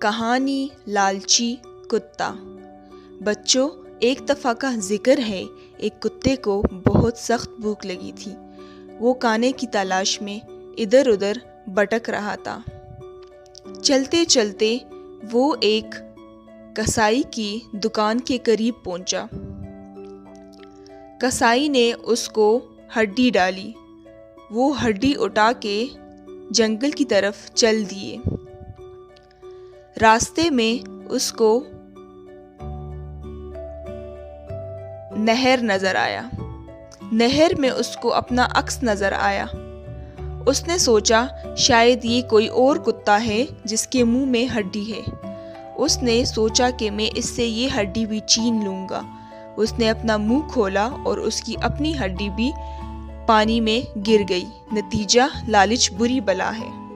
کہانی لالچی کتا۔ بچوں، ایک دفعہ کا ذکر ہے، ایک کتے کو بہت سخت بھوک لگی تھی۔ وہ کھانے کی تلاش میں ادھر ادھر بھٹک رہا تھا۔ چلتے چلتے وہ ایک کسائی کی دکان کے قریب پہنچا۔ کسائی نے اس کو ہڈی ڈالی۔ وہ ہڈی اٹھا کے جنگل کی طرف چل دیے۔ راستے میں اس کو نہر نظر آیا۔ نہر میں اس کو اپنا عکس نظر آیا۔ اس نے سوچا شاید یہ کوئی اور کتا ہے جس کے منہ میں ہڈی ہے۔ اس نے سوچا کہ میں اس سے یہ ہڈی بھی چھین لوں گا۔ اس نے اپنا منہ کھولا اور اس کی اپنی ہڈی بھی پانی میں گر گئی۔ نتیجہ لالچ بری بلا ہے۔